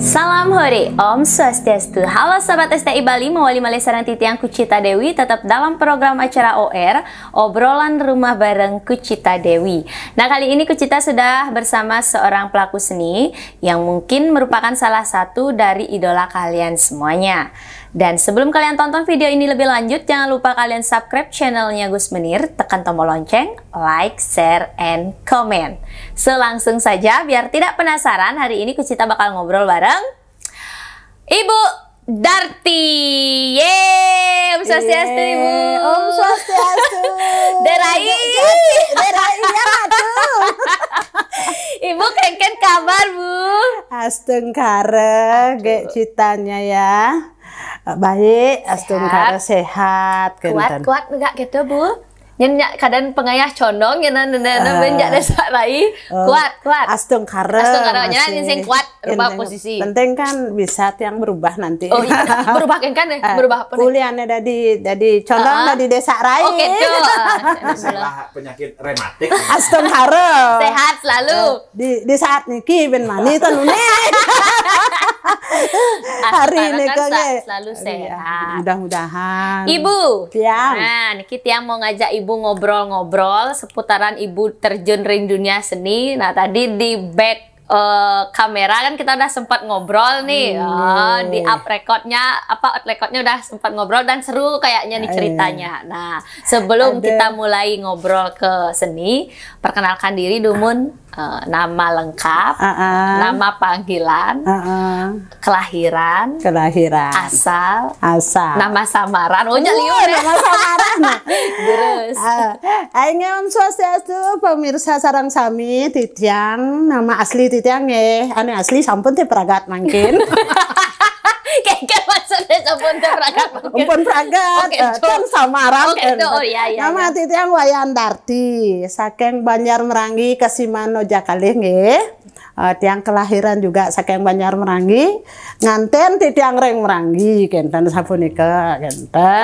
Salam hore, Om Swastiastu. Halo Sobat STI Bali, mewali malesaran titiang Kucita Dewi tetap dalam program acara OR, obrolan rumah bareng Kucita Dewi. Nah, kali ini Kucita sudah bersama seorang pelaku seni yang mungkin merupakan salah satu dari idola kalian semuanya. Dan sebelum kalian tonton video ini lebih lanjut, jangan lupa kalian subscribe channelnya Gus Menir, tekan tombol lonceng, like, share, and comment. Langsung saja, biar tidak penasaran, hari ini Kucita bakal ngobrol bareng Ibu Darti. Yeay, Om Swastiastu Ibu. Om Swastiastu. Derai. Derai ya tuh. Ibu kengken kabar Bu? Astengkara, ge citanya ya. Baik, astengkara sehat. Kuat enggak gitu Bu? Nyenyak kadang pengayah condong nyeuna benjak desa rai. Kuat. Astengkara nya sing kuat rubah posisi. Penting kan bisa yang berubah nanti. Oh iya, berubah kan berubah apa? Kuliahnya dari condong dari desa rai. Oke, masalah penyakit rematik. Astengkara. Sehat selalu. Di saat niki ben mani tenune. Hari ini kan kan selalu sehat. Mudah-mudahan. Ibu. Tiang. Nah, niki Tiang mau ngajak Ibu ngobrol-ngobrol seputaran Ibu terjun ring dunia seni. Nah, tadi di back kamera kan kita udah sempat ngobrol nih. Di out recordnya udah sempat ngobrol dan seru kayaknya nih ceritanya. Nah, sebelum kita mulai ngobrol ke seni, perkenalkan diri Dumun. Nama lengkap, nama panggilan, kelahiran, asal, nama samaran, liur nama samaran. Terus, aing Om Swastiastu pemirsa sareng sami titiang, nama asli titiang nggih, anu asli sampun teh pragat mangkin. Kayak maksudnya sampun teh pragat mangkin. Ampun pragat, kan samaran. Nama titiang Wayan Darti, saking Banjar Merangi Kasimano Jakalih nggih. Tiang kelahiran juga saking Banjar Merangi, nganten titiang Reng Merangi kenten sapunika kenten.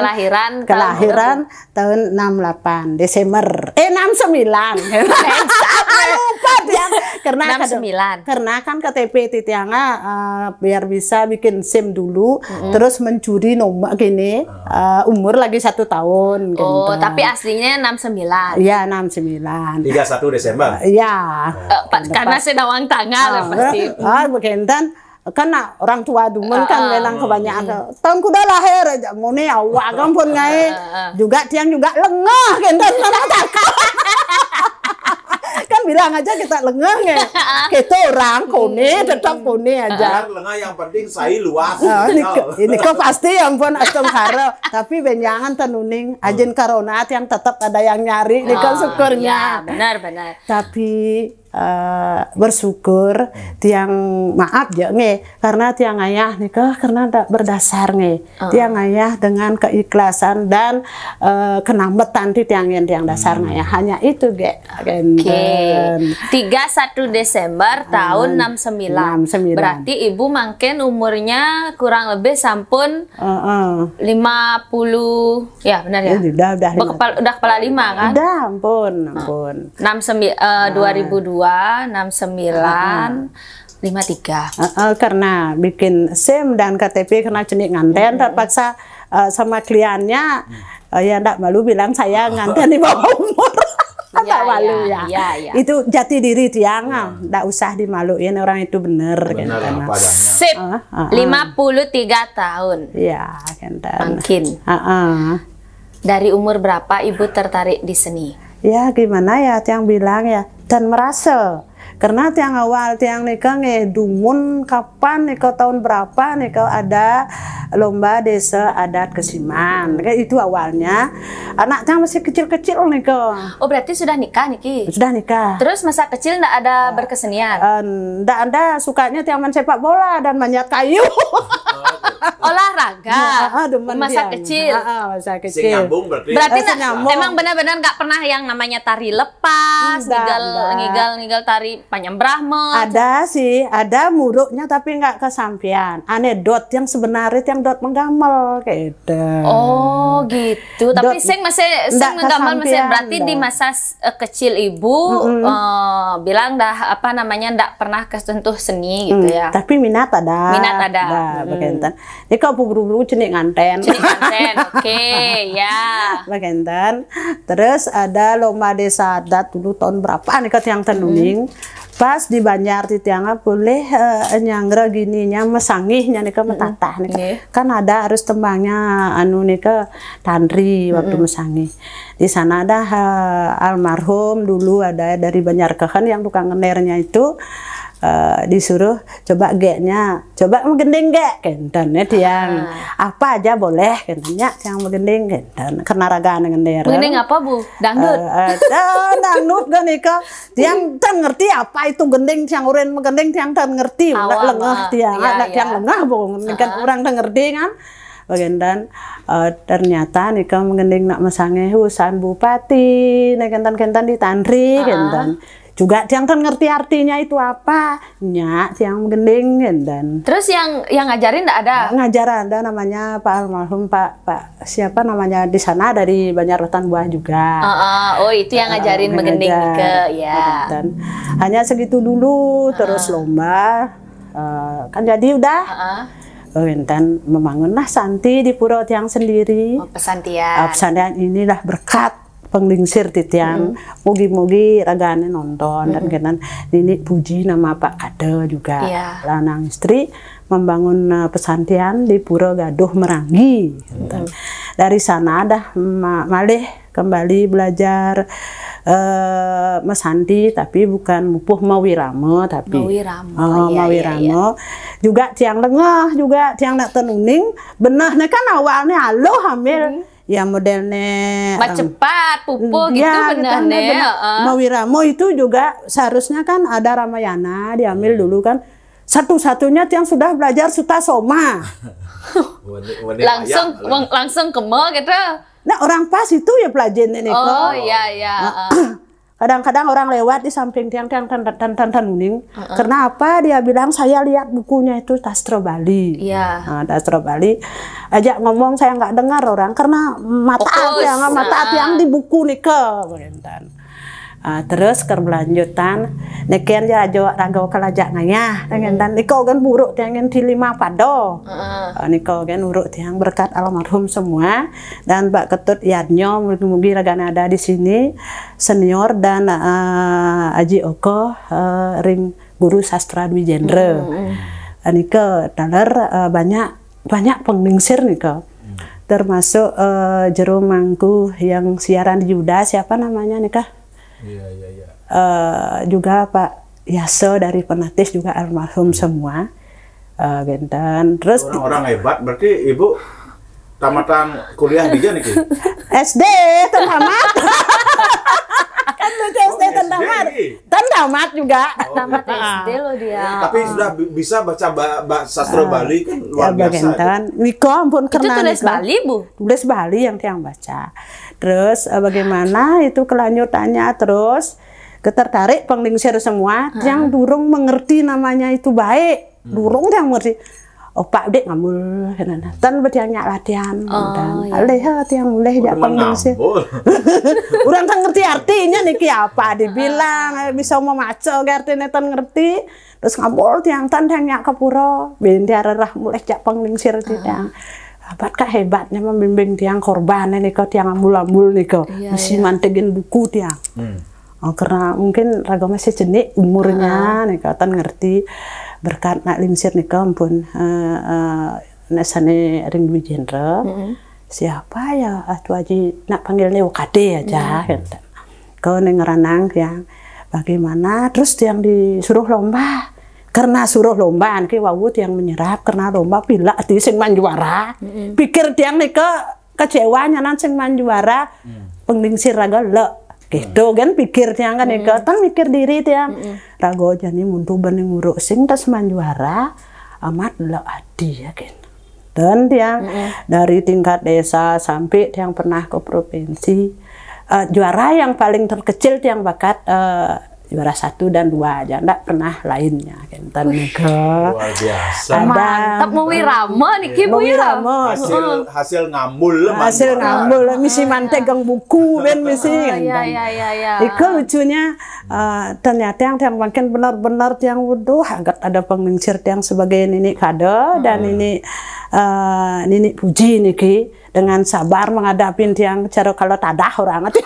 Kelahiran tahun 68 Desember. 69. Lupa tiang karena 69. Karena kan KTP titianga biar bisa bikin SIM dulu, terus mencuri nomor gini, umur lagi 1 tahun. Oh, tapi aslinya 69. Iya, 69. 31 Desember. Iya. Karena sedawang tanggal pasti. Bekentan karena orang tua Dumun kan memang kebanyakan tahun kuda lahir aja muni awak kan pun ngai juga tiang juga lengah kentan kan bilang aja kita lengah ya kita orang kone tetap kone aja lengah yang penting saya luas. Ini kok pasti ampun astengkara tapi benjangan tenuning ajen karona yang tetap ada yang nyari ini kan syukurnya. Benar. Tapi bersyukur tiang maaf ya nge karena tiang ayah nikah karena tak berdasar nge tiang ayah dengan keikhlasan dan kenambetan tiang dasar ya hanya itu ge. Oke. 31 Desember tahun 69. Berarti Ibu mungkin umurnya kurang lebih sampun 50 ya benar ya? Udah kepala 5 kan? Udah ampun. 2002 69 53. Karena bikin SIM dan KTP karena cenik nganten terpaksa sama kliennya ya ndak malu bilang saya nganten di bawah umur. Ndak malu ya. Itu jati diri tiang ndak usah dimaluin orang itu bener apa adanya. Sip. 53 tahun. Iya, kenten. Mungkin. Dari umur berapa Ibu tertarik di seni? Ya gimana ya tiang bilang ya dan merasa karena tiang awal tiang nikah Dumun kapan nikah tahun berapa nikah ada lomba desa adat Kesiman kayak itu awalnya anak tiang masih kecil-kecil nikah. Oh berarti sudah nikah Niki? Sudah nikah. Terus masa kecil ndak ada berkesenian? Ndak ada, sukanya tiang main sepak bola dan manjat kayu. olahraga. Masa tiang. kecil. Masa Sing kecil. nyambung berarti. Berarti nyambung. emang benar-benar nggak pernah yang namanya tari lepas, ngigal tari Panjang Brahma. Ada sih, ada muruknya tapi nggak kesampean. Anekdot yang sebenarnya yang dot menggamel kayak gitu. Oh gitu. Tapi sing masih menggamel masih berarti di masa kecil ibu bilang dah apa namanya ndak pernah kesentuh seni gitu ya. Tapi minat ada. Minat ada. Bagian ini kok buru-buru cenik nganten. Cenik nganten, oke, ya. Bagian terus ada lomba desa adat dulu tahun berapa nih kat yang tenuning. Pas di Banjar di tiangnya boleh nyangre gininya mesangihnya nih ke metatah nih kan ada harus tembangnya anu nih ke tandri waktu mesangih. Di sana ada almarhum dulu ada dari Banjar Kehen yang tukang ngenernya itu disuruh coba geknya, coba menggending gek kenten tiang apa aja boleh kentennya yang menggending kenten karena ragaan ngender. Menggending apa Bu? Dangdut. Dangdut kan ika tiang tan ngerti apa itu gending tiang uren menggending tiang tan ngerti lengah tiang ada tiang lengah bong kan orang tan ngerti kan. Bagian ternyata nika menggending nak mesange husan bupati nek kentan di tandri kentan. Juga tiang kan ngerti artinya itu apa nyak tiang gending dan terus yang ngajarin enggak ada ngajar ada namanya Pak almarhum Pak siapa namanya di sana dari Banjarwetan Buah juga. Oh itu yang ngajarin menggending ke ya dan hanya segitu dulu terus lomba kan jadi udah dan membangunlah santi di Puro Tiang sendiri. Pesantian inilah berkat penglingsir titiang mugi-mugi ragane nonton dan kenan ini puji nama Pak Kade juga lanang istri membangun pesantian di Pura Gaduh Merangi. Dari sana dah malih kembali belajar mesanti tapi bukan mupuh mawiramo tapi mawiramo juga tiang lengah juga tiang nak tenuning benahnya kan awalnya halo hamil ya modelnya cepat pupuh gitu benar. Mawiramo itu juga seharusnya kan ada Ramayana diambil dulu kan satu-satunya yang sudah belajar Sutasoma. langsung ke mall gitu. Nah orang pas itu ya pelajaran ini kok. Oh iya. Kadang-kadang orang lewat di samping tiang-tiang tan-tan-tan-nuning. Karena apa? Dia bilang saya lihat bukunya itu Sastra Bali. Iya. Sastra Bali. Ajak ngomong saya nggak dengar orang karena mata yang di buku nih ke. Terus keberlanjutan nekian rago kelajak ngaya dan niko kan buruk tiangin di 5 pado niko kan uruk tiang berkat almarhum semua dan Mbak Ketut Yadnyo mugi ragana ada di sini senior dan Aji Oko ring guru sastra Dwi Jendre niko dalar banyak penglingsir niko termasuk Jero Mangku yang siaran di Yuda siapa namanya nikah. Iya. Juga Pak Yaso dari Penatis juga almarhum semua. Genten. Terus orang hebat berarti Ibu tamatan kuliah di nih. SD tamat. Kan SD tamat juga. Tamat SD loh dia. Tapi sudah bisa baca sastra Bali kan luar biasa. Niko ampun karena itu tulis Bali Bu. Tulis Bali yang tiang baca. Terus bagaimana itu kelanjutannya terus ketertarik penglingsir semua yang durung mengerti namanya itu baik durung yang mengerti oh Pak Dek ngambul tan bertiangnya latihan dan alih yang boleh jak penglingsir orang kan ngerti artinya niki apa dibilang bisa mau maco artinya tan ngerti terus ngambul tiang tan yang ke pura binti arah mulai jak penglingsir tidak Abat kah hebatnya membimbing tiang korban ini kau tiang ambul-ambul nih kau mesti mantegin buku tiang. Karena mungkin raga masih jenik umurnya nih kau tan ngerti berkat nak lingsir nih kau pun nesane ring Dwi Jendre siapa ya atu aji nak panggilnya Wakade aja kau nengeranang tiang bagaimana terus tiang disuruh lomba. Karena suruh lombaan ki wawut yang menyerap karena lomba pila di sing manjuara pikir tiang nih kecewanya nan sing manjuara penglingsir raga le gitu kan pikir tiang kan nih tan mikir diri tiang raga jani muntu bening uruk sing tas manjuara amat le adi ya kan Dan yang dari tingkat desa sampai yang pernah ke provinsi, juara yang paling terkecil yang bakat juara 1 dan 2 aja, enggak pernah lainnya. Kenten luar biasa. Mantap, mau wirama nih Bu ya. Hasil ngambul. Hasil ngambul, misi mantegang buku ben misi. Iya. Itu lucunya ternyata yang makin benar-benar yang waduh agak ada pengincir yang sebagai Nini kado dan Nini puji niki dengan sabar menghadapi yang cara kalau tadah orang itu.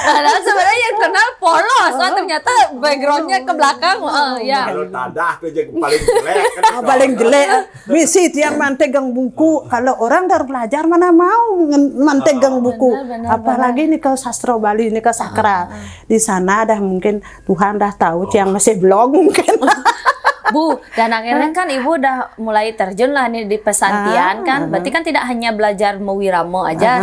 Padahal sebenarnya yang kenal polos, ternyata backgroundnya ke belakang. Ya. Kalau tadah tuh yang paling jelek kan. Paling jelek. Misi tiang mantegang buku. Kalau orang dari belajar mana mau mantegang buku. Apalagi nih ke sastra Bali, nih ke sakral. Di sana dah mungkin Tuhan dah tahu tiang masih blog mungkin. Bu, dan akhirnya kan Ibu udah mulai terjun lah nih di pesantian kan. Berarti kan tidak hanya belajar mewiramo aja,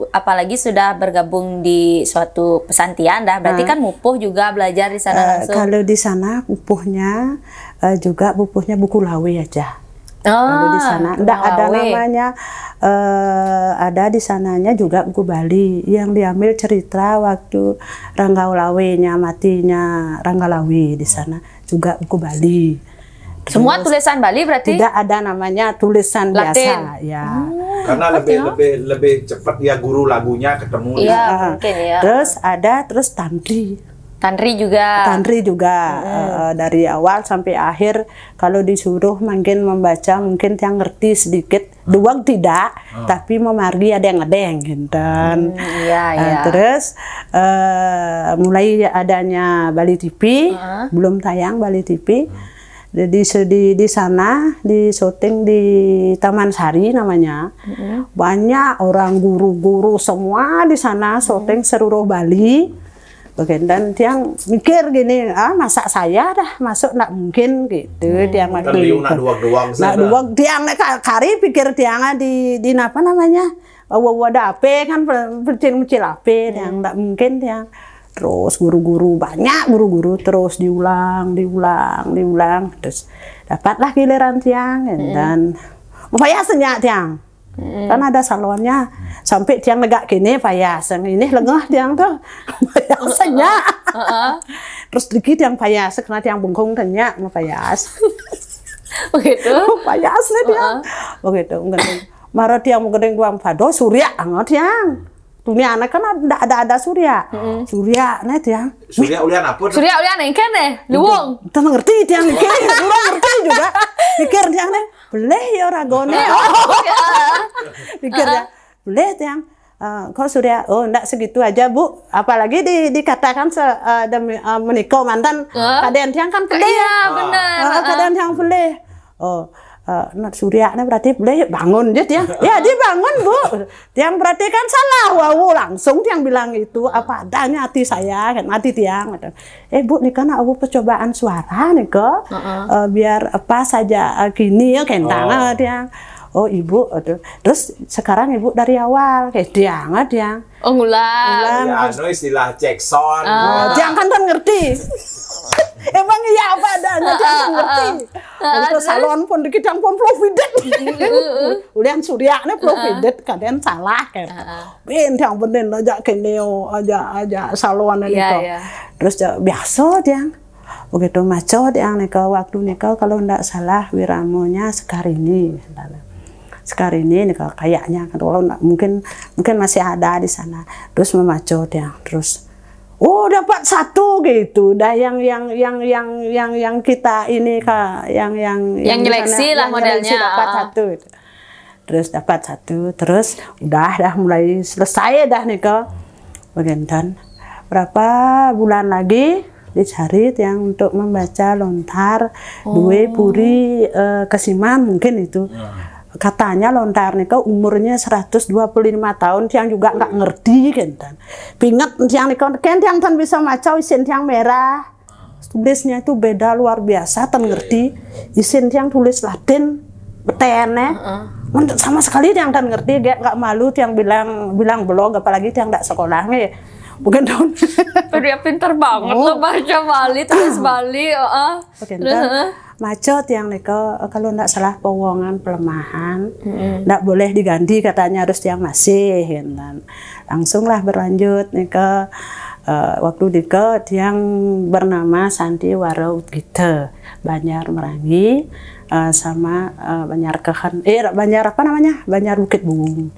apalagi sudah bergabung di suatu pesantian dah. Berarti kan mupuh juga belajar di sana langsung. Kalau di sana pupuhnya juga pupuhnya buku lawi aja. Kalau di sana enggak ada namanya ada di sananya juga buku Bali yang diambil cerita waktu Ranggalawinya matinya Ranggalawi di sana juga buku Bali. Semua tulisan Bali berarti? Tidak ada namanya tulisan Latin. Biasa ya. Karena lebih cepat ya guru lagunya ketemu. Iya, mungkin ya. Terus Tantri juga dari awal sampai akhir kalau disuruh mungkin membaca mungkin yang ngerti sedikit doang tidak tapi memari ada yang ngedeng gitu. Terus mulai adanya Bali TV belum tayang Bali TV di sana di syuting di Taman Sari namanya banyak orang guru-guru semua di sana syuting seluruh Bali. Dan tiang mikir gini, masa saya dah masuk nak mungkin gitu. Tiang doang tiang kari pikir tiang di apa namanya wadah ape kan percil ape tiang tak mungkin tiang terus guru-guru banyak guru-guru terus diulang terus dapatlah giliran tiang dan upaya senyak tiang. Kan ada salonnya sampai tiang legak gini payas ini lengah tiang tuh payasnya terus dikit yang payas karena tiang bengkong tanya mau payas begitu payas nih tiang begitu marah tiang menggedeng doang pado surya angot tiang dunia anak kan ada surya surya nih tiang surya ulian apa surya ulian yang kene luwung kita ngerti tiang kurang ngerti juga pikir tiang nih boleh ya ragone pikir ya boleh tiang kok surya enggak segitu aja Bu apalagi dikatakan menikah mantan kadang tiang kan boleh benar kadang tiang boleh surya berarti boleh bangun dia tiang ya dia bangun Bu tiang berarti kan salah langsung tiang bilang itu apa adanya hati saya kan hati tiang Bu nih kan aku percobaan suara nih kok biar apa saja gini ya kentang tiang Ibu terus sekarang Ibu dari awal kayak tiang ngulang istilah cek sound tiang kan ngerti emang iya apa adanya tiang ngerti terus salon pun dikit yang pun providet ulian surya nih providet kadang salah kan tiang bener aja keneo aja salon ini terus biasa tiang begitu maco tiang nikah waktu nikah kalau ndak salah wiramonya Sekarini nikah kayaknya kalau mungkin masih ada di sana terus memaco tiang terus dapat 1 gitu dah yang kita ini yang nyeleksi lah modelnya dapat 1 gitu. Terus dapat 1 terus dah mulai selesai dah nikah bagian berapa bulan lagi dicari yang untuk membaca lontar Due Puri Kesiman mungkin itu katanya lontar nih umurnya 125 tahun tiang juga nggak ngerti kan pingat tiang nih kan tiang tan bisa macau isin tiang merah tulisnya itu beda luar biasa tan ngerti isin tiang tulis Latin betene sama sekali tiang tan ngerti nggak malu tiang bilang blog apalagi tiang nggak sekolahnya bukan tahun. Dia pinter banget loh baca Bali, tulis Bali. Terus macet yang niko kalau ndak salah pewongan pelemahan, ndak boleh diganti katanya harus yang masih. Dan langsunglah berlanjut niko waktu diko yang bernama Santi Waro Gita Banjar Merangi sama Banjar Kehen, Banjar apa namanya? Banjar Bukit Bung.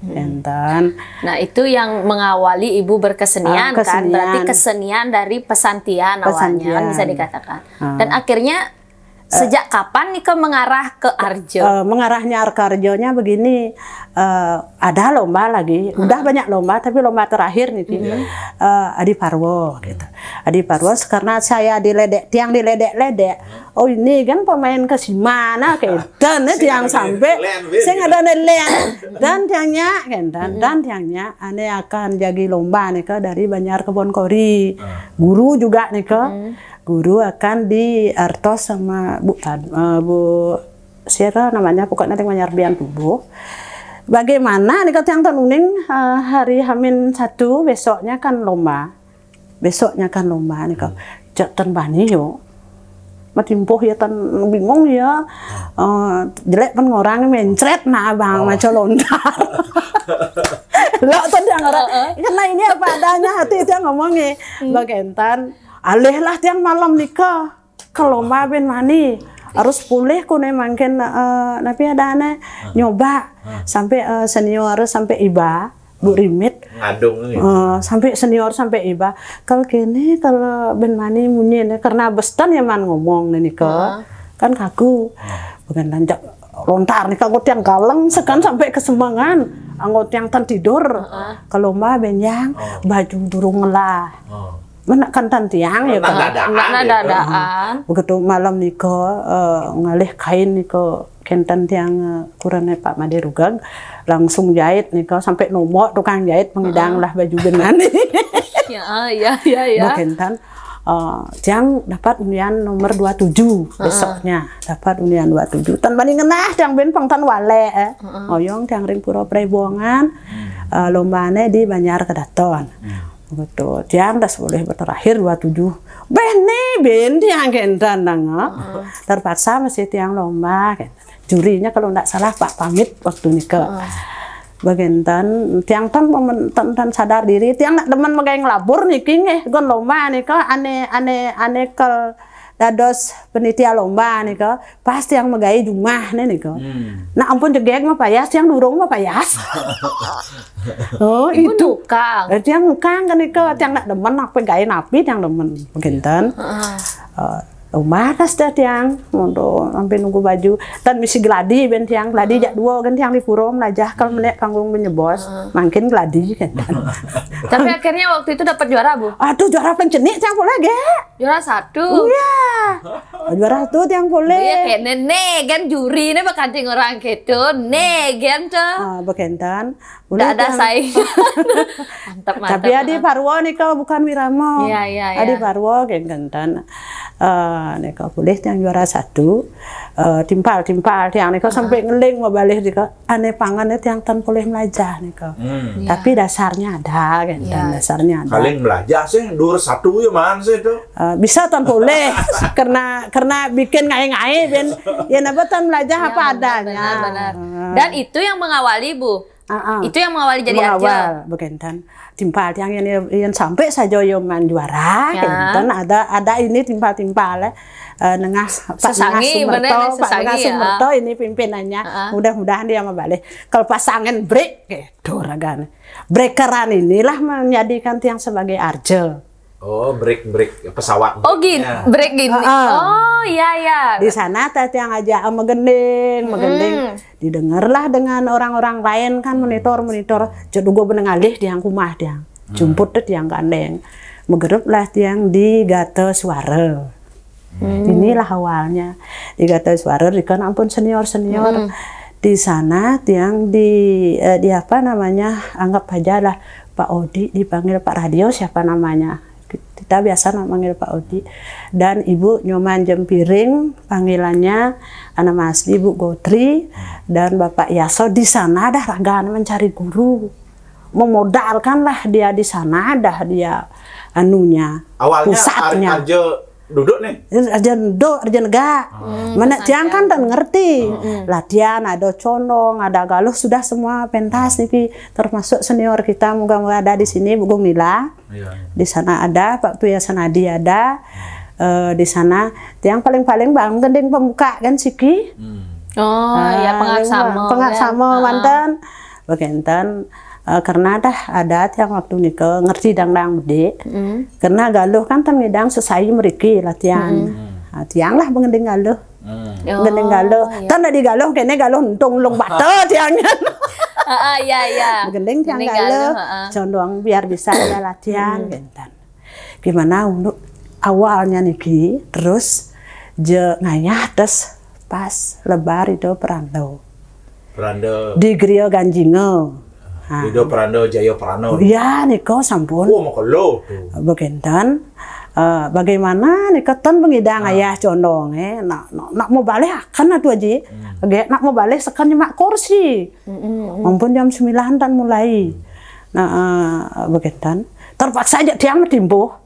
Nah itu yang mengawali ibu berkesenian kan, berarti kesenian dari pesantian awalnya bisa dikatakan. Dan akhirnya sejak kapan nih mengarah ke Arjo? Mengarahnya ke Arjonya begini, ada lomba lagi, udah banyak lomba, tapi lomba terakhir nih Adi Parwo gitu. Adi Parwo karena saya tiang diledek-ledek. Oh ini kan pemain kesimana dan tiang sampai saya nggak ada nelayan dan tiangnya ane akan jadi lomba nih dari Banjar Kebon Kori. Guru juga nih guru akan diartos sama Bu siapa namanya pokoknya yang Banjar Bian Tubuh. Bagaimana nih yang tenuning hari Hamin 1 besoknya kan lomba nih jak bani yo matimpuh ya tan bingung ya jelek kan orang mencret nah bang macam lontar lo tuh yang orang karena ini apa adanya hati dia ngomongnya bagentan alih lah tiang malam nikah ke lomba ben mani harus pulih kune mungkin tapi ada aneh nyoba sampai senior sampai iba Bu Rimit ngadung sampai senior sampai iba kalau gini kalau ben mani munyin karena bestan ya man ngomong nih kan kaku bukan lanjak lontar nih kalau tiang galeng sekan sampai kesemangan anggot yang tan tidur kalau mah benjang baju durung lah mana kan tan tiang ya kan dadaan begitu malam niko ngalih kain niko kenten tiang kurane Pak Made Rugag langsung jahit niko sampai nomor tukang jahit mengidang lah baju benan ya kenten tiang dapat undian nomor 27 besoknya dapat undian 27 tan banding ngenah tiang ben pangtan wale oyong tiang ring pura Preboongan lombane di Banjar Kedaton betul tiang das boleh terakhir 27 ben tiang kentan terpaksa masih tiang lomba jurinya kalau nggak salah Pak Pamit waktu nikah bagentan tiang tan sadar diri tiang nak demen megang labur niki gon lomba nikah ane kel dados penitia lomba nikah pasti yang megai jumah nikah nah ampun jegek mah payas tiang durung mah payas itu tukang tiang tukang kan nikah tiang nak demen apa gai napi tiang demen bagentan lomba tas dah tiang untuk sampai nunggu baju dan misi gladi ben tiang gladi jak dua kan tiang di puro melajah kalau menek panggung menyebos makin gladi kan tapi akhirnya waktu itu dapat juara Bu aduh juara pencenik tiang boleh ge juara 1 iya juara 1 tiang boleh iya kayak nenek kan juri ini bakancing orang gitu nenek tuh bagentan udah ada saing mantap tapi Adi Parwo nih kau bukan Wiramo Adi Parwo gentan neka boleh yang juara 1 timpal yang neka sampai ngeling mau balik neka aneh pangannya yang tan boleh melajah neka tapi dasarnya ada kan dasarnya ada paling melajah sih dur 1 ya man sih itu bisa tan boleh karena bikin ngai-ngai ben ya napa tan melajah apa adanya benar. Dan itu yang mengawali Bu itu yang mengawali jadi Arjo bagentan timpal yang sampai saja yoman juara kan ada ini timpal nengah Pak Sumerto ini pimpinannya mudah-mudahan dia membalik kalau pasangan break gitu ragan breakeran inilah menjadikan tiang sebagai Arjo. Oh, break pesawat. Oh, gini, break gini. Oh, iya. Di sana tiang aja megending. Didengarlah dengan orang-orang lain kan monitor. Jadi gue benengalih tiang kumah tiang. Jumput tuh tiang gandeng. Megeruplah tiang di Gato Suara. Inilah awalnya di Gato Suara. Kan ampun senior. Di sana tiang di apa namanya? Anggap aja lah Pak Odi dipanggil Pak Radio siapa namanya? Kita biasa manggil Pak Odi dan Ibu Nyoman Jempiring panggilannya nama asli Bu Gotri dan Bapak Yaso. Di sana ada ragaan mencari guru memodalkan lah dia di sana, dah dia anunya awalnya pusatnya. Arjo duduk nih. Arjo nega. Mana tiang kan dan ngerti. Latihan ada condong, ada galuh sudah semua pentas nih, termasuk senior kita moga-moga ada di sini Bu Gumila. Di sana ada Pak Tuya Sanadi ada. Di sana tiang paling-paling bang gending pembuka kan Siki. Ya pengaksama mantan bagenten karena ada tiang waktu niko ngerti dangdang bede karena galuh kan ngedang selesai meriki latihan tiang lah pengending galuh gending galuh tan di galuh kene galuh untung long bata tiangnya gending tiang galuh condong biar bisa ada latihan genten gimana untuk awalnya niki terus je ngayah terus pas lebar itu perando di Griya Ganjingo Ido Perando Jaya Prano iya niko sampun makalo begenten bagaimana niko ton pengidang ayah condong nak mau balik akan atuh aji nak mau balik sekan nyemak kursi maupun jam 9 dan mulai begenten terpaksa aja tiang metimbuh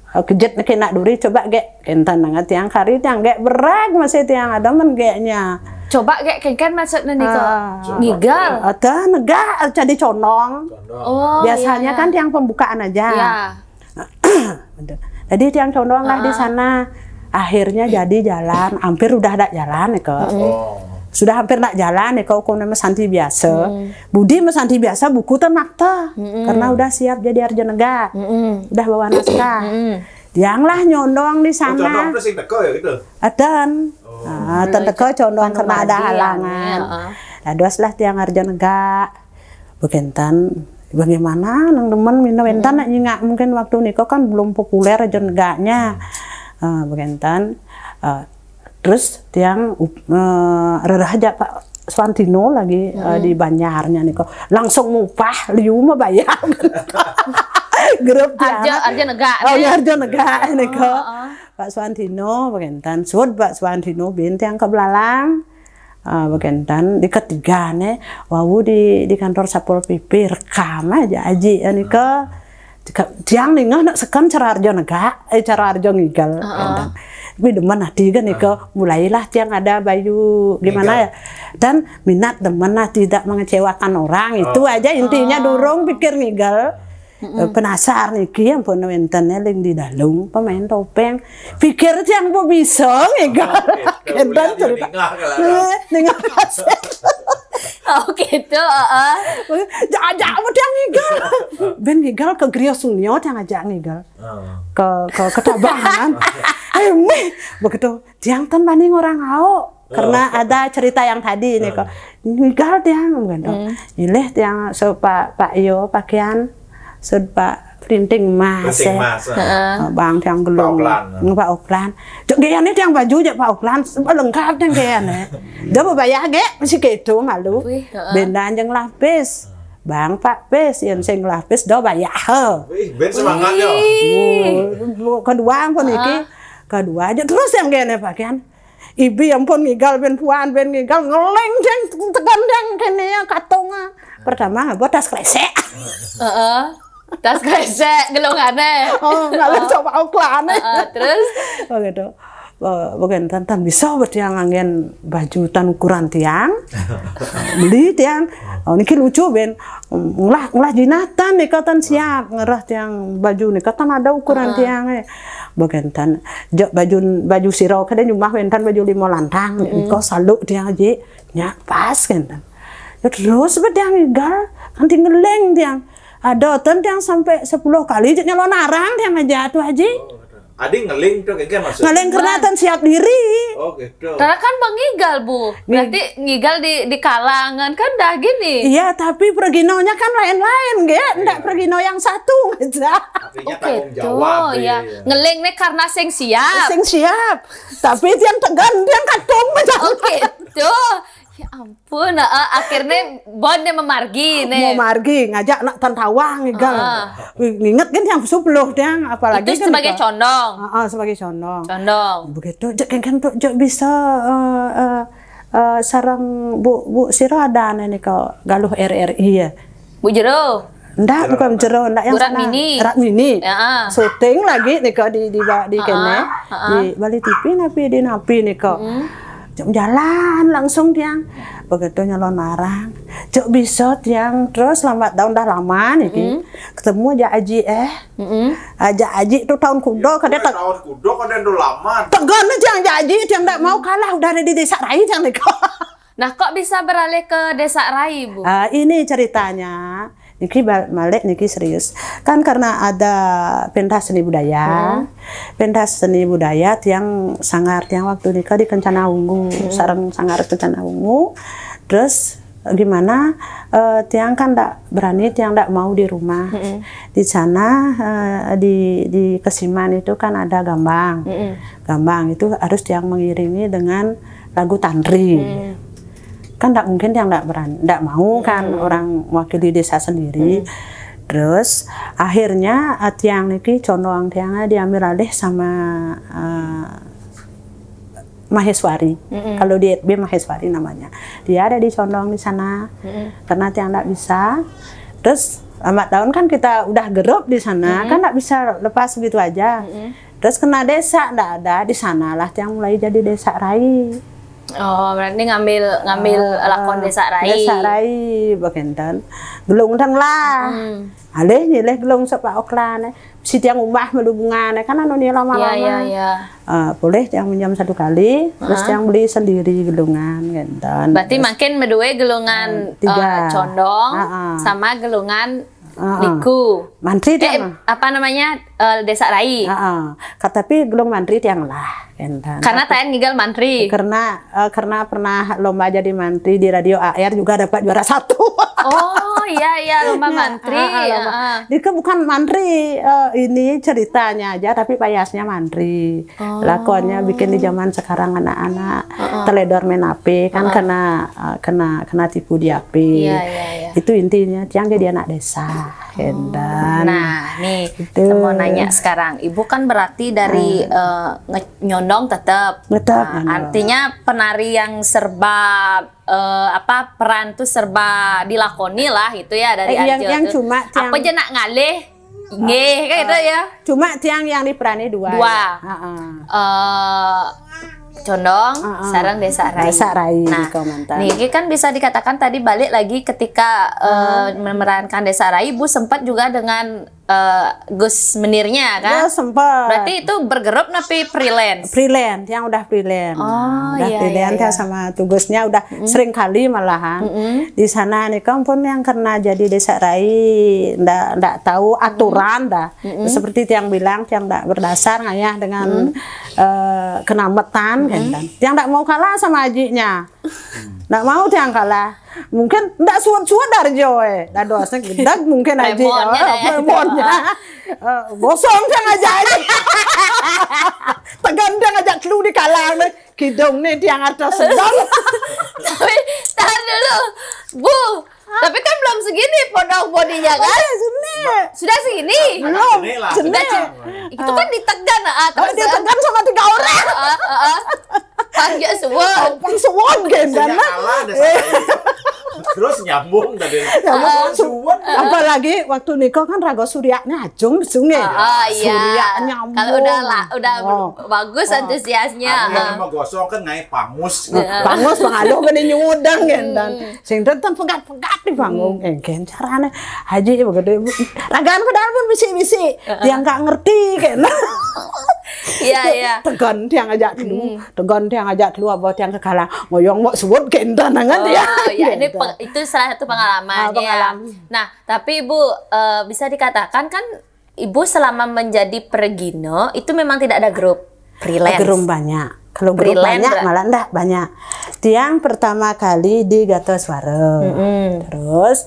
kejet nak duri coba gek kentan nangat tiang kari tiang gek berak masih tiang ada men geknya coba gek kan maksudnya nih ngigal ada nega jadi condong biasanya kan tiang pembukaan aja jadi tiang condong lah di sana akhirnya jadi jalan hampir udah ada jalan nih sudah hampir nak jalan kau mesanti biasa Budi mesanti biasa buku makta karena udah siap jadi Arjo Nega udah bawa naskah yang lah nyondong di sana condong teko ya gitu adan teko condong karena ada halangan ados lah tiang Arjo Nega begenten bagaimana nang demen mina wentan nak nyingak mungkin waktu niko kan belum populer Arjo Neganya begenten terus tiang rerah aja Pak Swantino lagi di Banjarnya nih kok langsung mupah liu mah bayar grup Arjo Nega Arjo Nega nih kok Pak Swantino bagentan sud Pak Swantino bin tiang ke belalang bagentan di ketiga nih wawu di kantor Satpol PP rekam aja aji nih kok tiang nih nak sekan cara Arjo Nega cara Arjo ngigal tapi demen hati kan Niko mulailah tiang ada baju gimana ya dan minat demen tidak mengecewakan orang itu aja intinya durung pikir ngigal penasar niki yang pun wentennya ling di dalung pemain topeng pikir tiang po bisa ngigal kentan cerita dengan gitu ajak tiang ngigal ben ngigal ke Griya Sunyo tiang ajak ngigal ke Ketabangan begitu tiang kan banding orang hau karena ada cerita yang tadi nih kok ngigal tiang begitu ileh tiang so Pak Iyo pakaian so Pak printing mas bang tiang gelung Pak Oplan cok gaya nih tiang baju aja Pak Oplan lengkap tiang gaya nih dia bayar ge masih gitu malu benda yang lapis Bang Pak Pes yang sing lapis do bayar ben semangat yo kedua pun iki kedua aja terus yang gini pakaian ibu yang pun ngigal ben puan ben ngigal ngeleng jeng tegan jeng kene ya katonga pertama buat tas kresek tas kresek gelongannya nggak coba uklane terus begitu bagian tantan bisa bertiang angin baju tan ukuran tiang beli tiang niki lucu ben ngulah jinatan nikatan siap ngerah tiang baju nikatan ada ukuran tiang bagian tan baju siro kada nyumah wentan baju 5 lantang niko saluk tiang aja nya pas kan terus bertiang ngigal kan tinggeleng tiang ada tiang sampai 10 kali nyalon narang tiang aja tuh aja Adi ngeling tuh kayak maksudnya. Ngeling karena siap diri. Oh gitu. Karena kan mengigal Bu. Berarti ngigal di kalangan kan dah gini. Iya, tapi perginonya kan lain-lain, Ge. Ndak pergino yang satu aja. Artinya tanggung jawab. Ya. Ngeling nih karena sing siap. Sing siap. Tapi yang tegan, yang katung macam. Gitu. Ya ampun, akhirnya bonnya memargi nih. Memargi, ngajak nak tantawang ngigal. Nginget kan yang 10 tiang apalagi itu kan sebagai condong. Sebagai condong. Condong. Begitu, kan tuh bisa sarang Bu Siro ada nih kau galuh RRI ya. Bu Jero. Ndak, bukan Jero, ndak yang Rak sana. Mini. Rak Mini. Syuting lagi nih kok di kene. Di Bali TV napi nih kok. Jalan langsung tiang. Begitu nyalon marang. Cuk bisa tiang terus lambat tahun dah lama nih. Ketemu aja Aji aja Aji itu tahun kudo kada tahun kudo kada udah lama. Tegan aja Aji tiang ndak mau kalah udah ada di desa Rai tiang nih kok. Nah, kok bisa beralih ke desa Rai, Bu? Ini ceritanya. Niki balik niki serius kan karena ada pentas seni budaya tiang sangar tiang waktu nikah di Kencana Ungu sareng sangar Kencana Ungu terus gimana tiang kan ndak berani tiang ndak mau di rumah di sana di Kesiman itu kan ada gambang gambang itu harus tiang mengiringi dengan lagu tandri kan tidak mungkin yang tidak mau kan orang mewakili desa sendiri. Terus akhirnya tiang niki condong tiangnya diambil alih sama Maheswari. Kalau di FB Maheswari namanya. Dia ada di condong di sana karena tiang tidak bisa. Terus lambat tahun kan kita udah gerup di sana kan tidak bisa lepas begitu aja. Terus kena desa tidak ada di sanalah tiang mulai jadi desa Rai. Oh, berarti ngambil lakon desa Rai. Desa Rai bakentan. Gelung tang lah. Aleh nyileh gelung sepak oklan. Si tiang umbah melubungan kan anu ni lama-lama. Iya. Boleh tiang minjam 1 kali, terus tiang beli sendiri gelungan kentan. Berarti makin medue gelungan 3 condong sama gelungan liku. Mantri tiang. Apa namanya? Desa Rai. Tapi gelung mantri tiang lah. Kentan. Karena tayan ngigal mantri. Karena pernah lomba jadi mantri di radio AR juga dapat juara 1. Oh iya lomba mantri. Itu bukan mantri ini ceritanya aja tapi payasnya mantri. Lakonnya bikin di zaman sekarang anak-anak teledor main HP kan kena tipu di HP. Iya. Itu intinya tiang jadi anak desa. Kentan. Nah nih kita mau nanya sekarang. Ibu kan berarti dari nyondong tetap. Artinya penari yang serba peran tuh serba dilakoni lah itu ya dari Arjo yang tuh. Cuma tiang, apa aja nak ngalih nggih kan gitu ya. Cuma tiang yang diperani 2. Condong, sarang desa Rai. Desa Rai. Nah, ini kan bisa dikatakan tadi balik lagi ketika memerankan desa Rai, Ibu sempat juga dengan Gus Menirnya kan? Ya sempat. Berarti itu bergerak tapi freelance. Freelance, yang udah freelance. Udah freelance ya sama tugasnya udah sering kali malahan. Di sana nih pun yang karena jadi desa Rai ndak tahu aturan dah. Seperti yang bilang yang ndak berdasar ngayah dengan kenametan kan. Yang ndak mau kalah sama ajinya. Ndak mau yang kalah. Mungkin ndak suat-suat dari Joe. Dah dosnya gedag mungkin aja lemonnya. Gosong dia ngajak. Tegan dia ngajak lu di kalang kidong nih dia ngatas sedang. Tapi tahan dulu. Bu, tapi kan belum segini podong bodinya kan? Sudah segini? Belum. Itu kan ditegan terus ditegan sama 3 orang. Panjang suwon. Suwon gendana. Terus nyambung tadi. Apalagi waktu nikah kan Rago Suryanya ajung sungai. Surya nyambung. Kalau udah bagus antusiasnya. Kalau gosong kan ngai pangus. Pangus pengaluh gini nyudang gendan. Sing tetep pegat-pegat di panggung. Gen carane haji begitu. Ragaan padahal pun bisi-bisi. Dia nggak ngerti kan. Iya. Tegan dia ngajak dulu. Tegan dia ngajak dulu apa dia kekalah ngoyong mau sebut gendan nangan dia. Ya ini itu salah satu pengalaman ya. Nah, tapi Ibu bisa dikatakan kan Ibu selama menjadi Peregino itu memang tidak ada grup freelance. Grup banyak. Kalau grup banyak malah enggak banyak. Tiang pertama kali di Gatoswara. Terus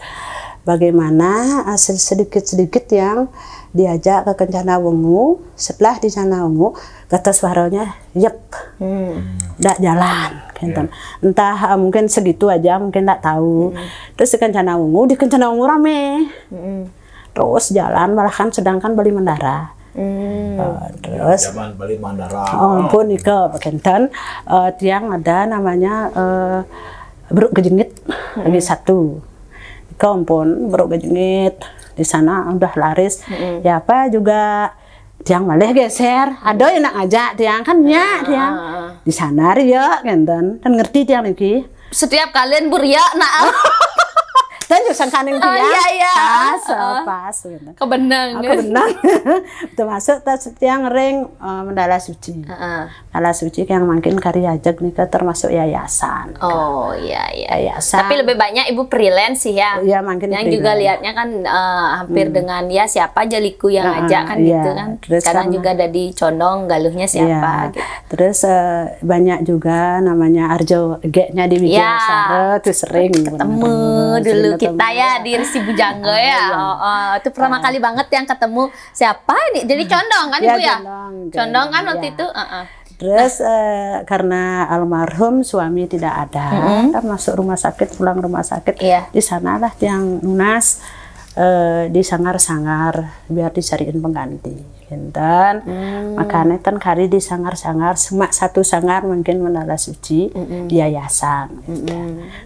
bagaimana sedikit-sedikit yang diajak ke Kencana Ungu. Setelah di Kencana Ungu Gatoswaranya enggak jalan. Entah mungkin segitu aja, mungkin tak tahu. Terus di Kencana Ungu rame. Terus jalan malahan sedangkan Bali Mandara. Terus zaman Bali Mandara. Pun ika Kenten tiang ada namanya Beruk Kejengit lagi satu. nikah pun baru gejengit di sana udah laris. Ya apa juga tiang malih geser, ada yang nak ngajak tiang kan nya tiang di sana ya kan ngerti tiang niki. Setiap kalian beria nak dan jurusan kaning tiang pas gitu. Kebenang termasuk tiang ring Mandala Suci. Mandala Suci yang makin karya ajak nikah termasuk yayasan. Oh iya yayasan. Tapi lebih banyak ibu freelance sih ya. Iya makin yang juga lihatnya kan hampir dengan ya siapa aja liku yang ajak kan gitu kan. Terus sekarang juga ada di Condong galuhnya siapa gitu. Terus banyak juga namanya Arjo G-nya di Widyasara tuh sering ketemu dulu kita ya di Resi Bujangga ya. Itu pertama kali banget yang ketemu siapa nih dari Condong kan ibu ya? Condong kan waktu itu. Terus karena almarhum suami tidak ada, kan masuk rumah sakit, pulang rumah sakit, di sanalah yang lunas disangar-sangar biar dicariin pengganti. Dan makanya kan kari disangar-sangar, semak satu sangar mungkin Mandala Suci di yayasan.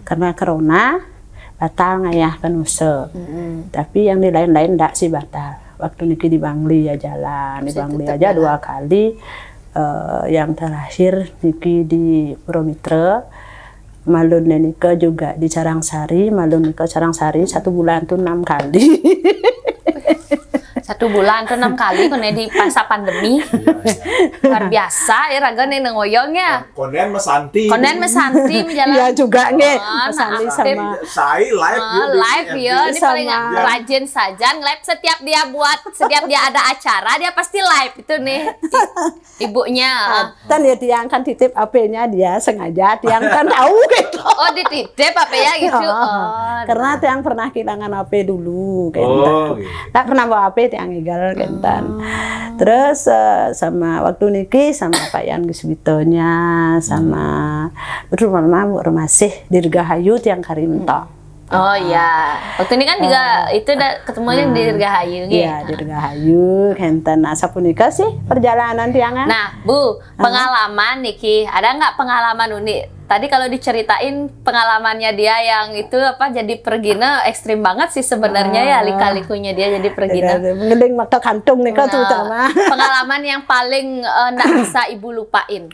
Karena corona batal ngayah kan usah. Tapi yang di lain-lain ndak sih batal. Waktu niki di Bangli ya jalan, di Bangli aja 2 kali. Yang terakhir niki di Puromitra, Malun nikah juga di Carangsari, Malun nikah Carangsari 1 bulan tuh 6 kali. 1 bulan tuh 6 kali kone di masa pandemi. Luar biasa ya raga nih ngoyongnya. Konen mesanti menjalan. Iya juga nih. Mesanti sama saya live ya. Ini paling rajin saja live setiap dia ada acara dia pasti live itu nih. Ibunya. Dan ya tiang kan titip HP-nya dia sengaja tiang kan tahu gitu. Oh dititip HP-nya gitu. Karena tiang pernah kehilangan HP dulu gitu. Tak pernah bawa HP tiang egal kentan. Terus sama waktu niki sama Pak Yan Giswitonya sama rumah sih Dirgahayu tiang kari mentok. Oh iya, waktu ini kan juga itu udah ketemunya di Dirgahayu gitu. Iya, Dirgahayu kentan. Nah, sapunika sih perjalanan tiangan. Nah, Bu, pengalaman niki, ada nggak pengalaman unik? Tadi kalau diceritain pengalamannya dia yang itu apa jadi pergina ekstrim banget sih sebenarnya ya lika-likunya dia jadi pergina. Mengeding mata kantung nih kan terutama. Pengalaman yang paling nggak bisa Ibu lupain.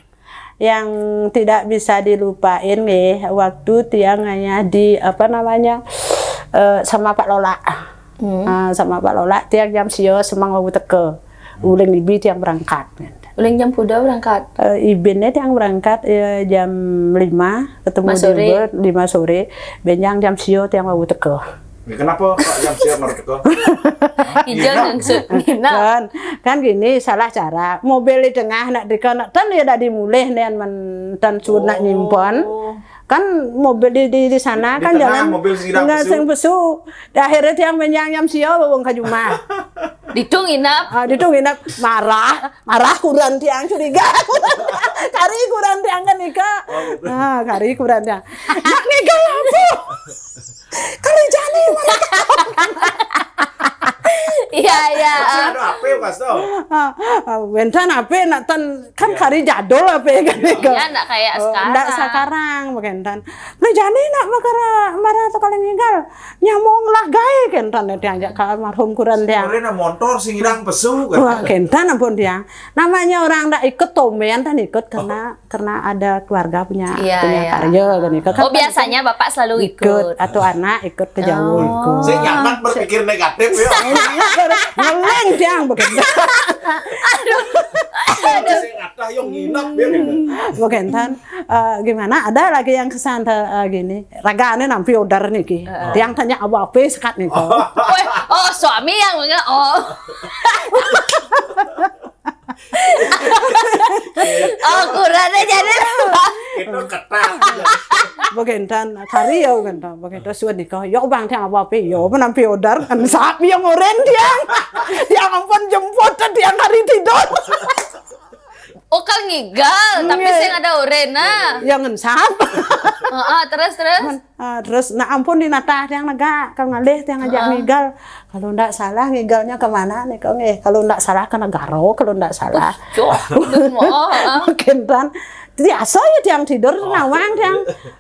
Yang tidak bisa dilupain nih waktu tiang hanya di apa namanya sama Pak Lola. Sama Pak Lola tiang jam sio semang mau teke. Uling ibi tiang berangkat. Uling jam kuda berangkat. Ibinnya yang berangkat jam 5 ketemu di 5 sore. Benjang jam sio yang mau teke. Kenapa Pak jam sio mau teke? Hijau kan gini salah cara. Mobil di tengah nak dikenak tan ya dak dimulih nen dan sudah nyimpan. Kan mobil di sana kan jalan enggak sing besu. Akhirnya tiang benjang jam sio wong ka Jumah. Ditung inap marah kurang tiang curiga kari kurang tiang kan nikah kari kurang tiang nak nikah apa kali jani iya ada apa Mas to bentan apa nak tan kan kari jadol apa kan nikah ya enggak kayak sekarang enggak sekarang bentan nah jani nak marah atau kali ninggal nyamong lah gawe kentan diajak ke almarhum kurang tiang motor sing irang pesu kan. Kentan ampun dia. Namanya orang ndak ikut tombean kan ikut karena ada keluarga punya karya kan ikut. Oh biasanya Bapak selalu ikut atau anak ikut ke jauh ikut. Saya nyaman berpikir negatif ya. Ngeleng tiang begitu. Aduh. Saya ngata yang nginap ya. Kentan gimana ada lagi yang kesan gini. Ragane nampi odar niki. Tiang tanya apa sekat nih kok. Oh suami yang enggak kurangnya jadi itu ketat bagentan kari ya bagentan suat nikah ya bang tiang apa ya menampi odar kan sapi yang oren tiang ampun jemput tiang hari tidur kan ngigal tapi sing ada orena yang ngensap terus nah ampun di nata tiang lega kang ngalih tiang ngajak ngigal kalau ndak salah ngigalnya kemana nih kang kalau ndak salah ke Negaro kalau ndak salah kentan biasa ya tiang tidur nawang tiang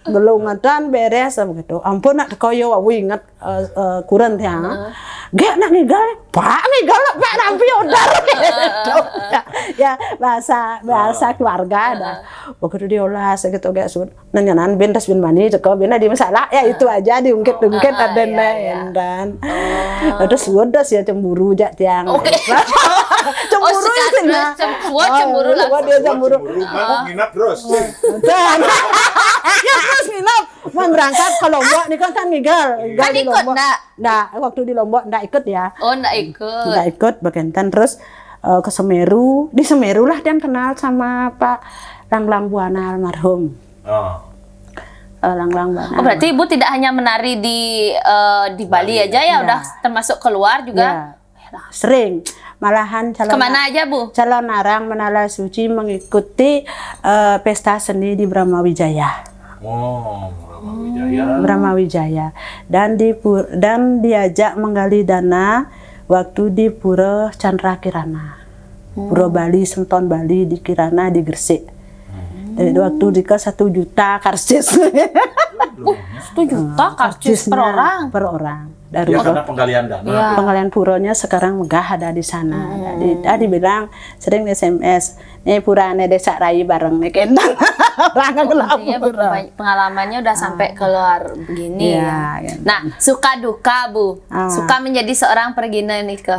belum ngedan beres begitu. Ampun nak koyo inget kurang tiang. Gak nak ngigal, pak ngigal pak nampi odar. Ya bahasa keluarga dah. Begitu diolah segitu gak sun. Nanyanan bentas ben mani ceko bena di masalah ya itu aja diungkit-ungkit ada dan. Terus udah sih cemburu jak tiang. Cemburu itu nah. Cemburu lah. Dia cemburu. Nginap terus. Ya terus nginap. Mau berangkat ke Lombok nih kan ngigal. Kan ikut enggak? Nah, waktu di Lombok enggak ikut ya. Oh, enggak ikut. Enggak ikut bagian terus ke Semeru. Di Semeru lah dia kenal sama Pak Langlang Buana almarhum. Langlang Buana. Oh, berarti Ibu tidak hanya menari di Bali aja ya, udah termasuk keluar juga? Ya, sering. Malahan kemana aja Bu? Calon Narang Menala Suci mengikuti pesta seni di Brahmawijaya. Oh, Brahmawijaya. Brahmawijaya. Dan diajak menggali dana waktu di Pura Chandra Kirana. Pura Bali, Senton Bali di Kirana di Gresik. Dari waktu dika 1 juta karcis. 1 juta karcis per orang? Per orang. Dari karena penggalian dana. Ya. Penggalian puronya sekarang megah ada di sana. Jadi dibilang sering SMS, nih purane desa Rai bareng nih kendang. Pengalamannya udah sampai keluar begini ya. Nah, suka duka Bu, suka menjadi seorang pergina nih ke?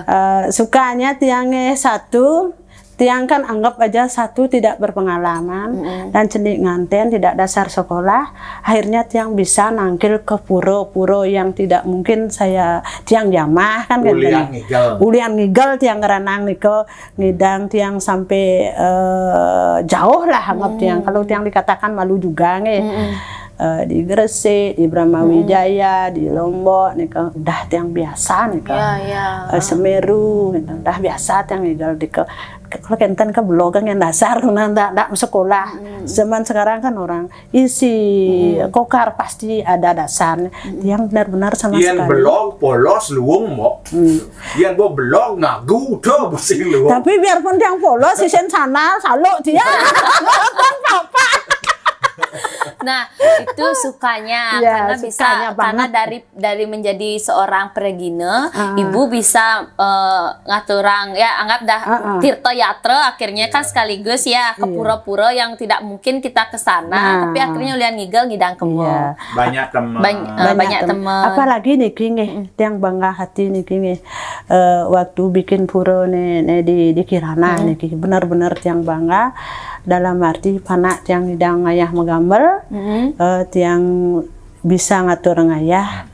Sukanya tiangnya satu. Tiang kan anggap aja satu tidak berpengalaman dan cendik nganten tidak dasar sekolah, akhirnya tiang bisa nangkil ke puro-puro yang tidak mungkin saya tiang jamah kan ulian ngigel tiang ngeranang niko ngidang tiang sampai jauh lah anggap tiang kalau tiang dikatakan malu juga di Gresik, di Brahmawijaya, di Lombok niko udah tiang biasa niko Semeru udah biasa tiang ngigel niko. Kalau kenten ke blogan yang dasar ndak sekolah. Zaman sekarang kan orang isi kokar pasti ada dasarnya. Yang benar-benar sama sekali. Yang belong polos luung mo. Yang bo belong nagu tuh bersih luung. Tapi biarpun yang polos si sen sana saluk dia. Kan papa. Nah, itu sukanya karena bisa karena dari menjadi seorang pergina, Ibu bisa ngaturang ya anggap dah tirta yatra akhirnya kan sekaligus ya ke pura-pura yang tidak mungkin kita ke sana, tapi akhirnya ulian ngigel ngidang kemo. Banyak teman. Banyak teman. Apalagi niki nggih, tiang bangga hati niki nggih. Waktu bikin pura di Kirana niki benar-benar tiang bangga. Dalam arti panak tiang ngidang ngayah menggambar, tiang bisa ngatur ngayah,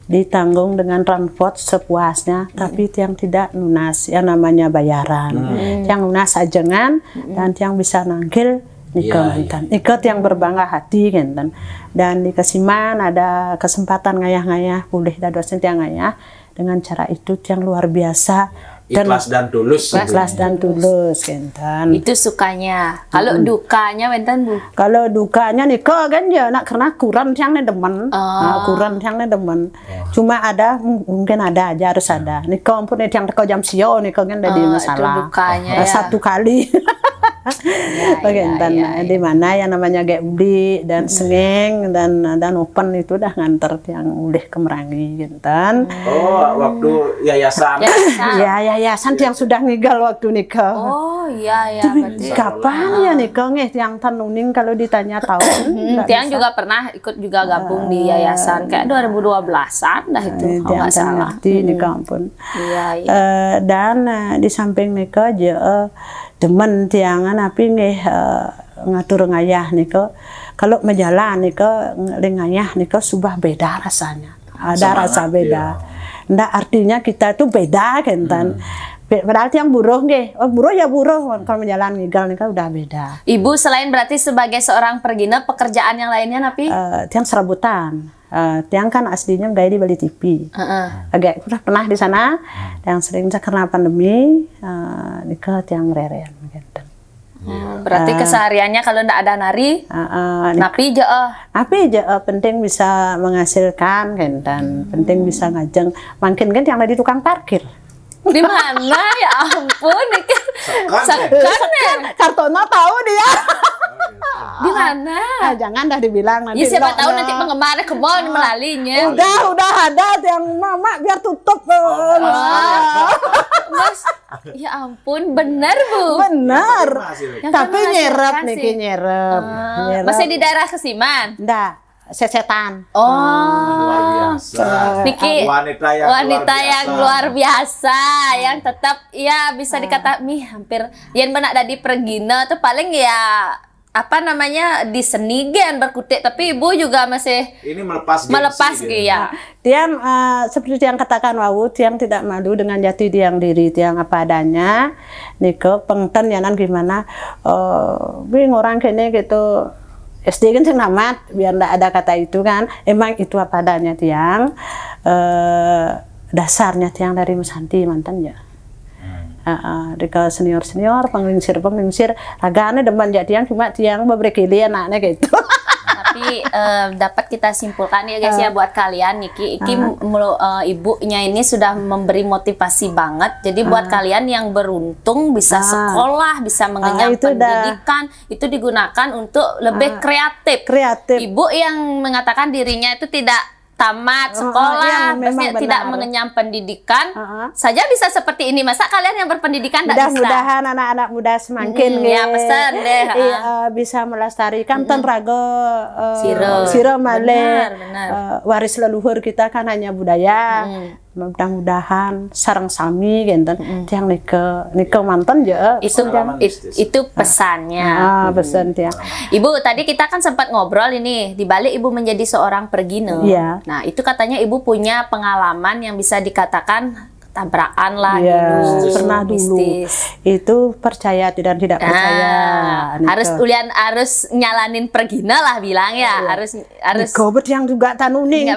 ditanggung dengan transport sepuasnya, tapi tiang tidak lunas, ya namanya bayaran. Tiang lunas ajengan dan tiang bisa nangkil Niko tiang berbangga hati kan. Dan di Kasiman ada kesempatan ngayah-ngayah pulih da dosen tiang ngayah dengan cara itu tiang luar biasa. Ikhlas dan tulus. Ikhlas dan tulus, Kenten. Itu sukanya. Kalau dukanya, Wenten Bu? Kalau dukanya nih, kan ya nak karena kurang yang demen, kurang yang demen. Cuma ada, mungkin ada aja harus ada. Nih kau pun yang teko jam sio nih kan ada masalah. Itu dukanya ya. Satu kali. Di mana yang namanya Gebli dan Sengeng dan Open itu dah nganter yang ulih ke Merangi, Kenten. Oh, waktu yayasan. Yayasan yang sudah ninggal waktu nikah. Oh iya. Tapi kapan ya nikah yang tanuning kalau ditanya tahun? Tiang juga pernah ikut juga gabung di yayasan kayak 2012-an dah itu kalau nggak salah. Nikah ampun. Iya. Dan di samping nikah aja demen tiangan api ngatur ngayah nikah. Kalau menjalan nikah ngayah nikah subah beda rasanya. Ada rasa beda. Ndak artinya kita itu beda kan. Padahal yang buruh nggih. Oh, buruh ya buruh kalau menjalan ngigal nikah udah beda. Ibu selain berarti sebagai seorang pergina, pekerjaan yang lainnya napi? Tiang serabutan. Tiang kan aslinya gaya di Bali TV. Agak pernah di sana. Yang sering karena pandemi nikah tiang reren gitu. Berarti kesehariannya kalau ndak ada nari, napi aja penting bisa menghasilkan kan, dan penting bisa ngajeng. Makin kan yang di tukang parkir. Di mana ya ampun, Sekan kartona tahu dia. gimana? Jangan dah dibilang nanti. Ya siapa tahu nanti penggemar kebon melalinya. Udah ada yang mama biar tutup. Mas, ya ampun, benar Bu. Benar. Tapi nyerep. Masih di daerah Kesiman? Enggak, sesetan. Luar biasa. Niki wanita yang luar biasa, yang tetap ya bisa dikata hampir yang benak dari pergina tuh paling ya apa namanya di seni gen berkutik, tapi ibu juga masih ini melepas ya. Tiang seperti yang katakan wau, tiang tidak malu dengan jati tiang diri, tiang apa adanya. Niko pengten yanan gimana? Bing orang kene gitu. SD kan sing namat, biar ndak ada kata itu kan. Emang itu apa adanya tiang. Dasarnya tiang dari Musanti mantan ya. Dika senior penglingsir agaknya demen jadi tiang cuma tiang beberkili anaknya gitu. Tapi dapat kita simpulkan ya guys ya buat kalian Niki ibunya ini sudah memberi motivasi banget. Jadi buat kalian yang beruntung bisa sekolah, bisa mengenyam pendidikan, itu digunakan untuk lebih kreatif. Ibu yang mengatakan dirinya itu tidak tamat sekolah, tidak mengenyam pendidikan, saja bisa seperti ini. Masa kalian yang berpendidikan tidak bisa? Mudah-mudahan anak-anak muda semakin ya pesan deh bisa melestarikan tenrago siro male waris leluhur kita kan hanya budaya. Mudah-mudahan sarang sami gitu yang nike mantan ya itu pesannya. Pesan tiang. Ibu tadi kita kan sempat ngobrol ini di balik ibu menjadi seorang pergino. Nah itu katanya ibu punya pengalaman yang bisa dikatakan tabrakan lah dulu. Itu percaya dan tidak percaya. Harus nyalanin pergina lah bilang ya. Harus gobet yang juga tanuning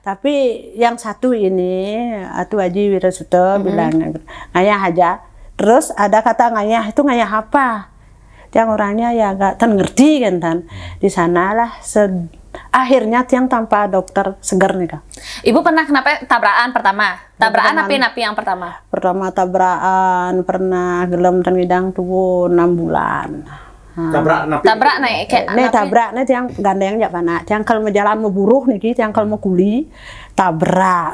tapi yang satu ini Atu Haji Wirasuto bilang ngayah aja. Terus ada kata ngayah itu ngayah apa? Yang orangnya ya agak ngerti kan di sanalah akhirnya tiang tanpa dokter seger nih Kak. Ibu pernah kenapa tabrakan pertama? Tabrakan napi yang pertama? Pertama tabrakan pernah gelem dan ngidang tuh 6 bulan. Tabrak naik kayak tabrak nih tiang gandeng ya pana tiang kalau mau jalan mau buruh nih tiang kalau mau kuli tabrak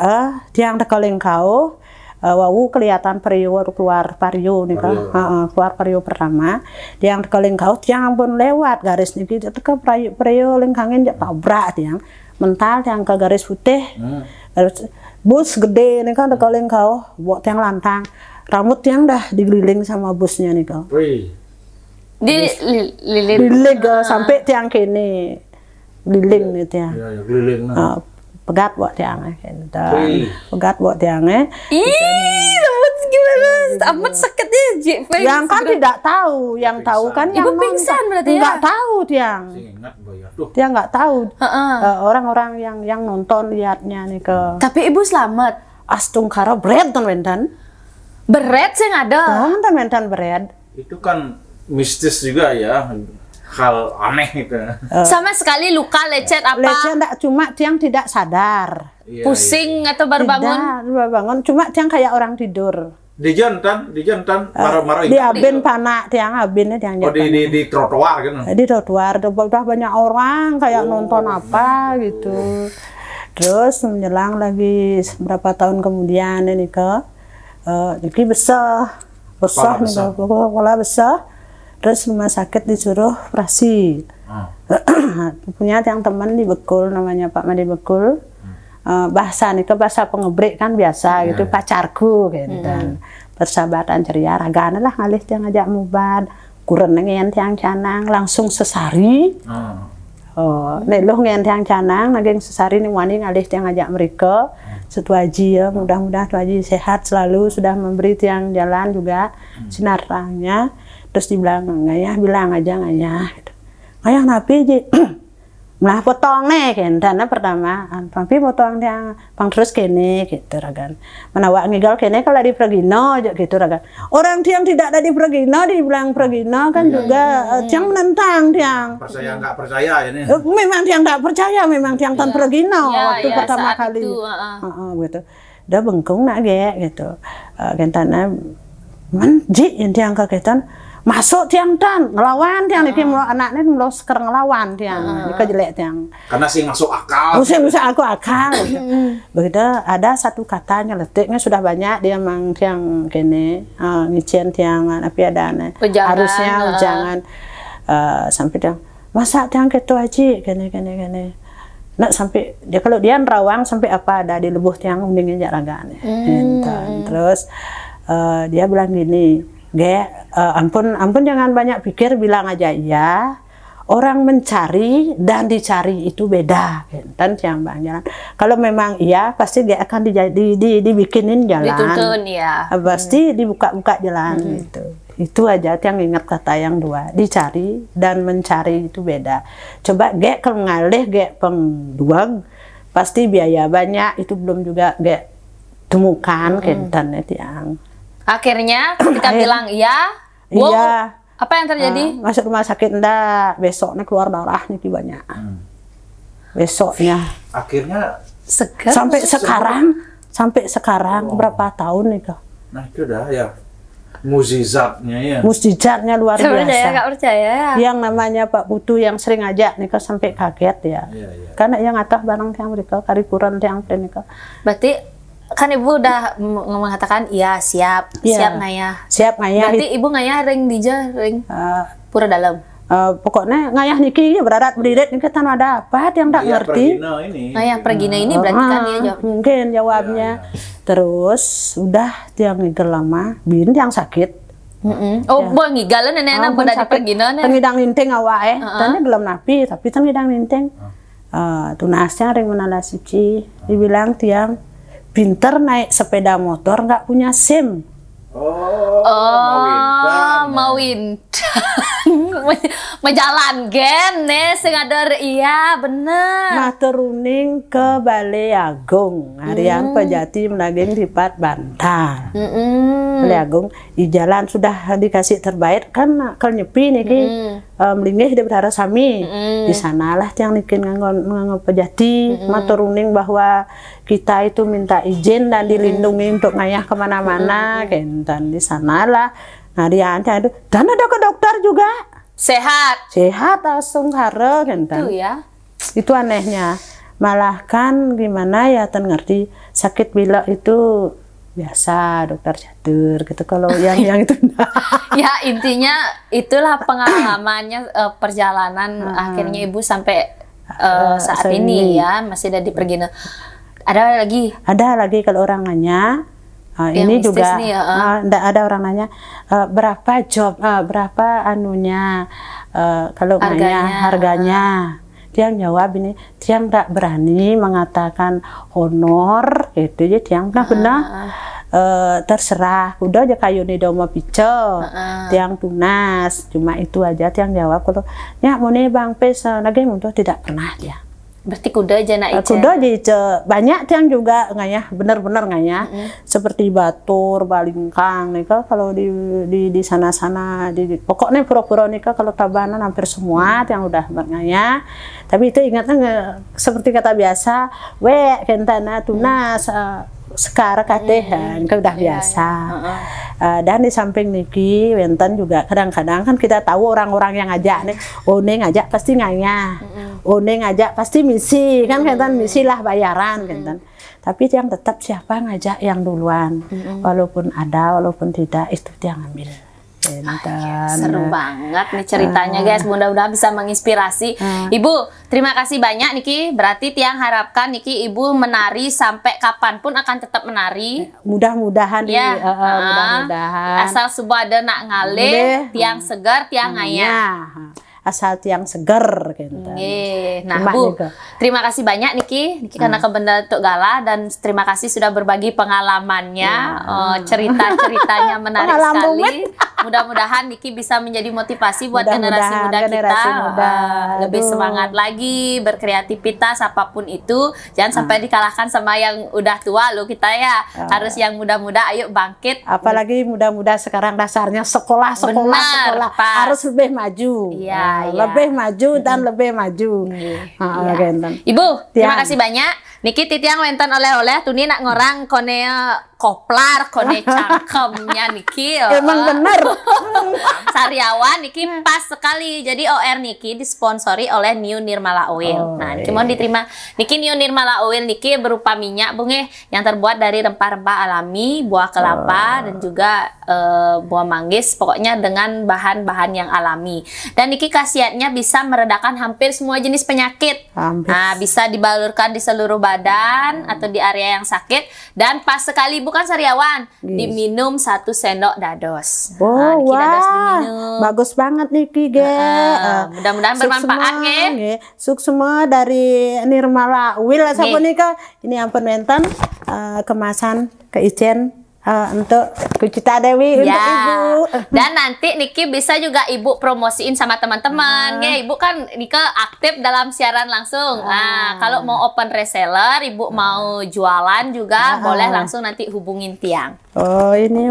tiang tekeling kau wau kelihatan keluar pario nih kan keluar pario pertama tiang tekeling kau tiang ampun lewat garis nih gitu ke pario lingkangin ya tabrak tiang mental tiang ke garis putih bus gede nih kan tekeling kau buat tiang lantang rambut tiang dah digeliling sama busnya nih kau liling sampai tiang kene liling nih tiang pegat buat tiang pegat buat tiangnya gimana amat sakitnya yang kan tidak tahu yang tahu kan ibu pingsan berarti ya nggak tahu tiang tiang nggak tahu orang-orang yang nonton lihatnya nih ke tapi ibu selamat astungkara berat berat sih ada mentan berat itu kan mistis juga ya, hal aneh itu. Sama sekali luka lecet apa? Lecet enggak, cuma tiang tidak sadar. Pusing atau baru bangun? Cuma tiang kayak orang tidur. Di jantan, marah-marah. Di aben panak tiang abennya tiang. Di trotoar kan? Di trotoar, udah banyak orang kayak nonton apa gitu. Terus menjelang lagi berapa tahun kemudian ini jadi besar besar. Terus rumah sakit disuruh operasi. Punya yang teman di Bekul namanya Pak Madi Bekul. Bahasa nih bahasa pengebrek kan biasa gitu pacarku gitu dan persahabatan ceria ragana lah ngalih yang ngajak muban kurang ngen tiang canang langsung sesari. Nek lu ngen tiang canang naging sesari nih wani ngalih yang ngajak mereka. Setu Haji ya mudah-mudahan Setu Haji sehat selalu sudah memberi tiang jalan juga sinar terangnya. Terus dibilang ngayah bilang aja ngayah napi ji malah potong nih kan pertama tapi potong yang pang terus kene gitu ragan menawak ngigal kene kalau di Pragino aja gitu ragan orang tiang tidak ada di Pragino dibilang Pragino kan juga tiang menentang tiang percaya nggak percaya ini memang tiang nggak percaya memang tiang tan Pragino waktu pertama kali gitu udah bengkung nak gitu gentana man ji yang tiang kagetan masuk tiang dan ngelawan tiang niki anaknya mulo seker ngelawan tiang niki jelek tiang karena sing masuk akal bisa aku akal begitu ada satu katanya letiknya sudah banyak dia mang tiang kene ngicen tiang tapi ada harusnya jangan sampai tiang masa tiang ketu aji kene nak sampai dia kalau dia nerawang sampai apa ada di lebuh tiang mendingin jaragan terus dia bilang gini ampun jangan banyak pikir, bilang aja iya. Orang mencari dan dicari itu beda, kan yang bang jalan. Kalau memang iya, pasti dia akan dibikinin jalan. Dituntun ya. Pasti dibuka jalan gitu. Itu aja yang ingat kata yang dua, dicari dan mencari itu beda. Coba kalau ngalih pengduang, pasti biaya banyak itu belum juga temukan kentan yang. Akhirnya kita bilang iya, iya. Apa yang terjadi? Masuk rumah sakit enggak, besoknya keluar darahnya banyak. Besoknya. Akhirnya segar. Sampai sekarang berapa tahun nih kak? Nah itu dah ya, mukjizatnya ya. Mukjizatnya luar biasa. Percaya nggak percaya ya? Yang namanya Pak Putu yang sering ajak nih kak sampai kaget ya. Iya. Karena yang atah barang yang mereka karikuran yang nih. Berarti kan ibu udah mengatakan iya siap ngayah. Siap ngayah. Berarti ibu ngayah ring pura dalam. Pokoknya ngayah niki beradat beririt niki tan ada apa yang tak ngerti. Ngayah pergina ini berarti kan dia jawab. Mungkin jawabnya. Terus udah tiang ngigel lama, bin yang sakit. Oh, buang ngigalan nenek pada di pergina nih. Tengidang ninteng awak tanya gelem napi tapi tengidang ninteng. Tunasnya ring menanda suci. Dibilang tiang pinter naik sepeda motor nggak punya SIM. Mau jalan gen sengadar iya bener. Materuning ke Balai Agung harian Pejati menaging Ripat Bantar. Balai Agung di jalan sudah dikasih terbaik kan kalau nyepi niki melingih di berharap sami di sanalah yang nikin nganggo Pejati materuning bahwa kita itu minta izin dan dilindungi untuk ngayah kemana-mana kentan di sanalah ngarian itu dan ada ke dokter juga sehat langsung hare kentan itu ya itu anehnya malah kan gimana ya tan ngerti sakit bila itu biasa dokter catur gitu kalau yang itu ya intinya itulah pengalamannya perjalanan akhirnya ibu sampai saat ini ya masih ada di pergina. Ada lagi kalau orang nanya ini juga ada orang nanya berapa anunya kalau harganya dia jawab ini dia nggak berani mengatakan honor itu ya dia benar terserah udah aja kayu nih domo pico tiang tunas cuma itu aja tiang jawab kalau ya mau nih bang pes lagi untuk tidak pernah dia. Berarti kuda aja nak kuda aja banyak yang juga ngayah bener-bener ngayah seperti Batur, Balingkang nih kalau di sana-sana pokoknya pura-pura nih kalau Tabanan hampir semua yang udah ngayah tapi itu ingatnya seperti kata biasa kentana tunas sekarang katehan kan udah biasa dan di samping niki wenten juga kadang-kadang kan kita tahu orang-orang yang ngajak nih ngajak pasti ngayah ngajak pasti misi kan misi lah bayaran tapi yang tetap siapa ngajak yang duluan walaupun ada walaupun tidak itu dia ngambil. Seru banget nih ceritanya guys, mudah-mudahan bisa menginspirasi. Ibu, terima kasih banyak Niki. Berarti tiang harapkan Niki ibu menari sampai kapanpun akan tetap menari. Mudah-mudahan ya. Mudah-mudahan. Asal sebuah ada nak ngalih, tiang segar, tiang ngayah. Asal tiang seger gitu. Nah, Bu, terima kasih banyak Niki karena kebenaran untuk Gala dan terima kasih sudah berbagi pengalamannya, cerita-ceritanya menarik sekali. Mudah-mudahan Niki bisa menjadi motivasi buat generasi muda kita lebih semangat lagi, berkreativitas apapun itu. Jangan sampai dikalahkan sama yang udah tua loh kita ya. Harus yang muda-muda ayo bangkit. Apalagi muda-muda sekarang dasarnya sekolah harus lebih maju. Lebih maju dan lebih maju. Ibu, terima kasih banyak. Niki titiang wenten oleh-oleh tuni nak ngorang kone koplar kone cangkemnya niki. Emang bener. Sariawan niki pas sekali. Jadi OR niki disponsori oleh New Nirmala Oil. Nah, niki mohon diterima. Niki New Nirmala Oil niki berupa minyak bunge yang terbuat dari rempah-rempah alami, buah kelapa dan juga buah manggis. Pokoknya dengan bahan-bahan yang alami. Dan niki khasiatnya bisa meredakan hampir semua jenis penyakit. Nah, bisa dibalurkan di seluruh badan atau di area yang sakit. Dan pas sekali bukan sariawan, diminum 1 sendok dados. Wah, bagus banget niki ge. Mudah-mudahan bermanfaat ge. Suksema dari Nirmala Oil sapunika ini ampun wenten kemasan keijen untuk Kucita Dewi untuk ibu. Dan nanti Niki bisa juga ibu promosiin sama teman-teman. Ibu kan Niki aktif dalam siaran langsung. Nah, kalau mau open reseller, ibu mau jualan juga boleh langsung nanti hubungin Tiang. Oh ini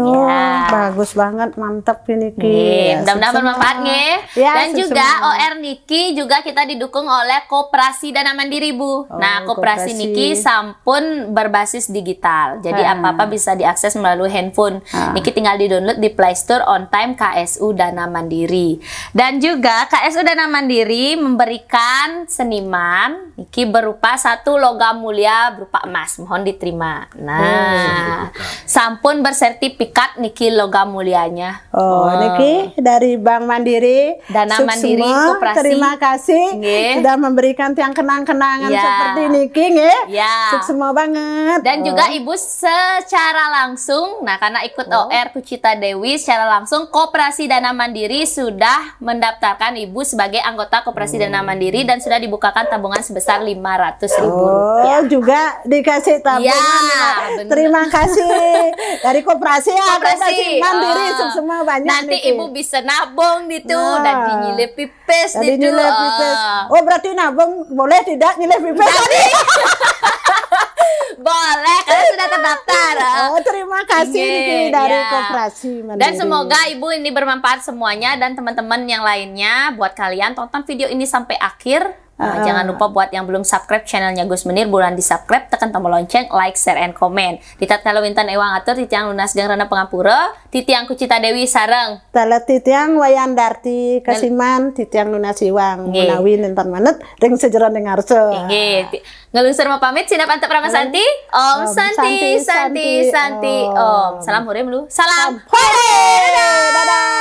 bagus banget, mantap ini Ki. Mudah-mudahan bermanfaat nge. Dan juga OR Niki juga kita didukung oleh Koperasi Dana Mandiri Bu. Nah, Koperasi Niki sampun berbasis digital. Jadi apa-apa bisa diakses melalui handphone. Niki tinggal di-download di Play Store on time KSU Dana Mandiri. Dan juga KSU Dana Mandiri memberikan seniman Niki berupa 1 logam mulia berupa emas. Mohon diterima. Nah, sampun bersertifikat Niki logam mulianya. Niki dari Bank Mandiri Dana Mandiri Koperasi. Terima kasih sudah memberikan tiang kenang-kenangan seperti Niki Suksema banget. Dan juga ibu secara langsung, nah karena ikut OR Kucita Dewi secara langsung, Koperasi Dana Mandiri sudah mendaftarkan ibu sebagai anggota Koperasi Dana Mandiri dan sudah dibukakan tabungan sebesar Rp500.000. Juga dikasih tabungan. Terima kasih. Dari Koperasi Mandiri semua banyak. Nanti ibu bisa nabung gitu dan dinyilip pipes gitu. Oh berarti nabung boleh tidak nyilip pipes? Boleh, karena sudah terdaftar. Terima kasih Niki dari Koperasi Mandiri. Dan semoga ibu ini bermanfaat semuanya dan teman-teman yang lainnya. Buat kalian tonton video ini sampai akhir. Jangan lupa buat yang belum subscribe channelnya Gus Menir, buruan di subscribe, tekan tombol lonceng, like, share, and comment. Ditat kalau wintan ewang atur titiang lunas gang rana pengapura, titiang Kucita Dewi sareng. Tala titiang wayan darti kasiman, titiang lunas iwang menawi nentan manet, ring sejeron dengarso. Ngelusur mau pamit, sinap antep Ramasanti. Om Santi, Santi, Santi, Om. Salam hore lu. Salam hore. Dadah.